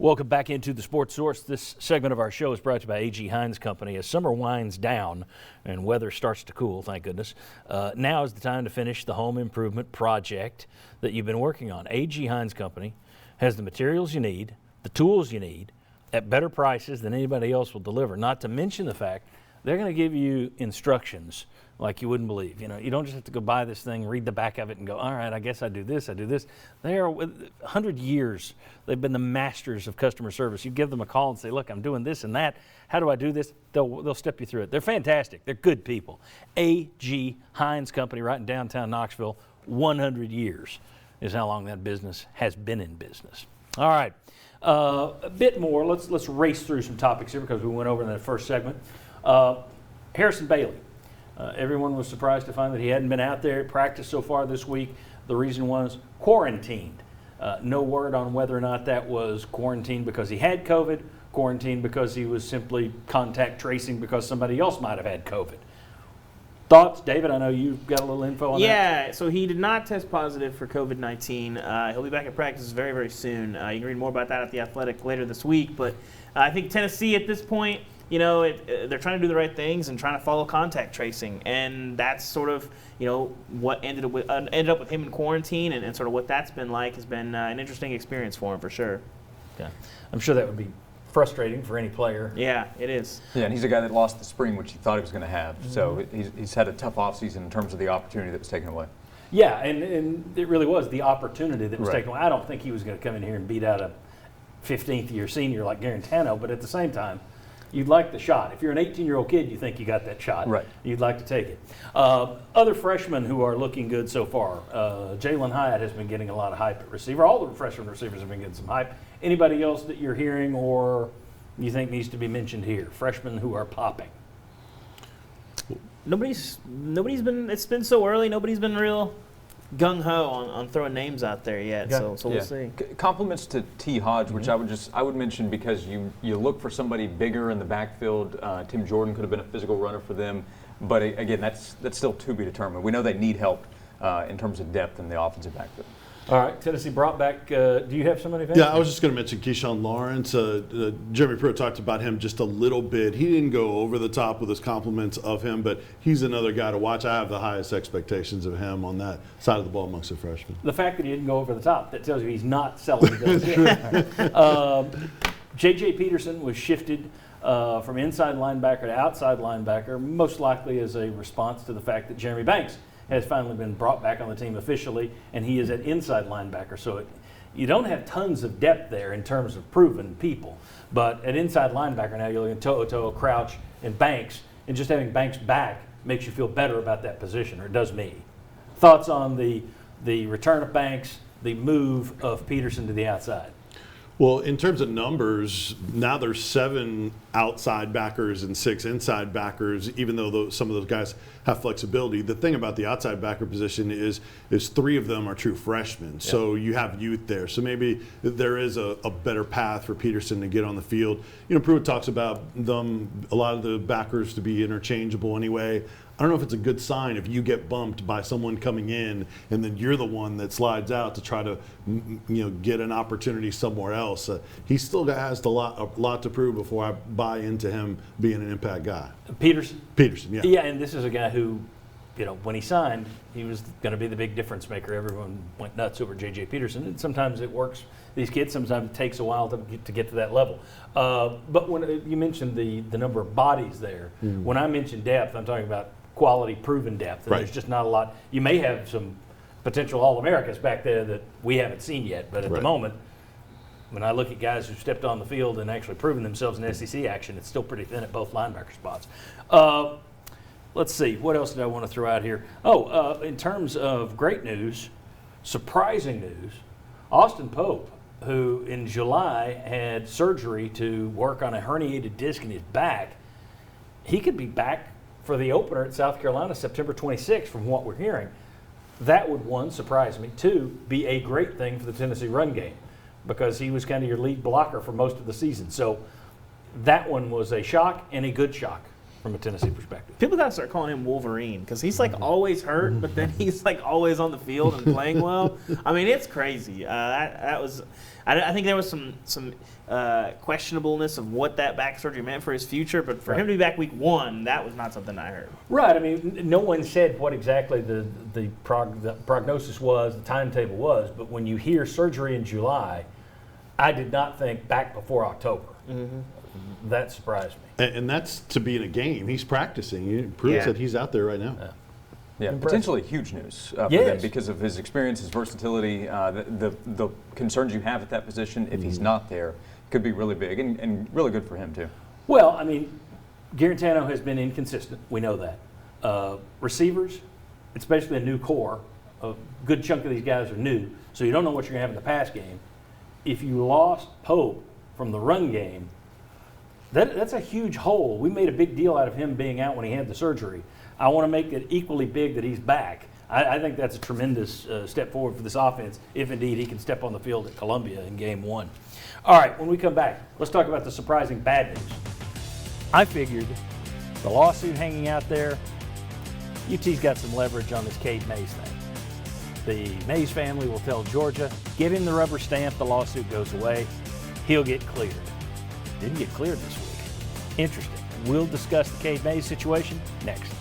Welcome back into the Sports Source. This segment of our show is brought to you by A.G. Hines Company. As summer winds down and weather starts to cool, thank goodness, now is the time to finish the home improvement project that you've been working on. A.G. Hines Company has the materials you need, the tools you need, at better prices than anybody else will deliver. Not to mention the fact they're going to give you instructions like you wouldn't believe. You know, you don't just have to go buy this thing, read the back of it, and go, all right, I guess I do this, I do this. They are, 100 years, they've been the masters of customer service. You give them a call and say, look, I'm doing this and that. How do I do this? They'll step you through it. They're fantastic. They're good people. A.G. Hines Company right in downtown Knoxville, 100 years is how long that business has been in business. All right, a bit more. Let's race through some topics here because we went over in that first segment. Harrison Bailey. Everyone was surprised to find that he hadn't been out there at practice so far this week. The reason was quarantined. No word on whether or not that was quarantined because he had COVID, quarantined because he was simply contact tracing because somebody else might have had COVID. Thoughts, David? I know you've got a little info on that. Yeah, so he did not test positive for COVID-19. He'll be back at practice very, very soon. You can read more about that at The Athletic later this week. But I think Tennessee at this point, you know, they're trying to do the right things and trying to follow contact tracing. And that's sort of, you know, what ended up with him in quarantine and sort of what that's been like has been an interesting experience for him for sure. Okay. I'm sure that would be frustrating for any player. Yeah, it is. Yeah, and he's a guy that lost the spring, which he thought he was going to have. Mm-hmm. So he's had a tough offseason in terms of the opportunity that was taken away. Yeah, and it really was the opportunity that was right. taken away. I don't think he was going to come in here and beat out a 15th-year senior like Garantano, but at the same time, you'd like the shot. If you're an 18-year-old kid, you think you got that shot. Right. You'd like to take it. Other freshmen who are looking good so far. Jalen Hyatt has been getting a lot of hype at receiver. All the freshman receivers have been getting some hype. Anybody else that you're hearing or you think needs to be mentioned here? Freshmen who are popping. Nobody's been. It's been so early. Nobody's been real gung ho on throwing names out there yet. Okay. So we'll see. Compliments to T. Hodge, which I would mention because you look for somebody bigger in the backfield. Tim Jordan could have been a physical runner for them, but again, that's still to be determined. We know they need help in terms of depth in the offensive backfield. All right, Tennessee brought back, do you have somebody? Yeah, I was just going to mention Keyshawn Lawrence. Jeremy Pruitt talked about him just a little bit. He didn't go over the top with his compliments of him, but he's another guy to watch. I have the highest expectations of him on that side of the ball amongst the freshmen. The fact that he didn't go over the top, that tells you he's not selling it. J.J. Peterson was shifted from inside linebacker to outside linebacker, most likely as a response to the fact that Jeremy Banks has finally been brought back on the team officially, and he is at inside linebacker. So you don't have tons of depth there in terms of proven people. But at inside linebacker now, you're looking at To'o, Crouch, and Banks, and just having Banks back makes you feel better about that position, or it does me. Thoughts on the return of Banks, the move of Peterson to the outside? Well, in terms of numbers, now there's 7 outside backers and 6 inside backers, even though some of those guys have flexibility. The thing about the outside backer position is 3 of them are true freshmen. Yep. So you have youth there. So maybe there is a better path for Peterson to get on the field. You know, Pruitt talks about a lot of the backers to be interchangeable anyway. I don't know if it's a good sign if you get bumped by someone coming in and then you're the one that slides out to try to, get an opportunity somewhere else. He still has a lot to prove before I buy into him being an impact guy. Peterson, yeah. Yeah, and this is a guy who, when he signed, he was going to be the big difference maker. Everyone went nuts over J.J. Peterson, and sometimes it works. These kids, sometimes it takes a while to get to that level. But when you mentioned the number of bodies there, when I mention depth, I'm talking about quality proven depth. And right. There's just not a lot. You may have some potential All-Americans back there that we haven't seen yet, but at right. the moment, when I look at guys who stepped on the field and actually proven themselves in SEC action, it's still pretty thin at both linebacker spots. Let's see, what else did I want to throw out here? In terms of great news, surprising news, Austin Pope, who in July had surgery to work on a herniated disc in his back, he could be back for the opener at South Carolina September 26th from what we're hearing. That would, 1, surprise me, 2, be a great thing for the Tennessee run game because he was kind of your lead blocker for most of the season. So that one was a shock and a good shock. from a Tennessee perspective. People gotta start calling him Wolverine because he's like always hurt, but then he's like always on the field and playing well. I mean, it's crazy. I think there was some questionableness of what that back surgery meant for his future, but for him to be back week 1, that was not something I heard. Right. I mean, no one said what exactly the prognosis was, the timetable was, but when you hear surgery in July, I did not think back before October. That surprised me. And that's to be in a game. He's practicing. It proves Yeah. that he's out there right now. Yeah, Impressive. potentially huge news for them Yes. because of his experience, his versatility, the concerns you have at that position. If he's not there, could be really big and really good for him too. Well, I mean, Garantano has been inconsistent. We know that. Receivers, especially a new core, a good chunk of these guys are new, so you don't know what you're going to have in the pass game. If you lost Pope from the run game, that's a huge hole. We made a big deal out of him being out when he had the surgery. I want to make it equally big that he's back. I think that's a tremendous step forward for this offense, if indeed he can step on the field at Columbia in game 1. All right, when we come back, let's talk about the surprising bad news. I figured the lawsuit hanging out there, UT's got some leverage on this Cade Mays thing. The Mays family will tell Georgia, give him the rubber stamp, the lawsuit goes away, he'll get cleared. Didn't get cleared this week. Interesting. We'll discuss the Cade Mays situation next.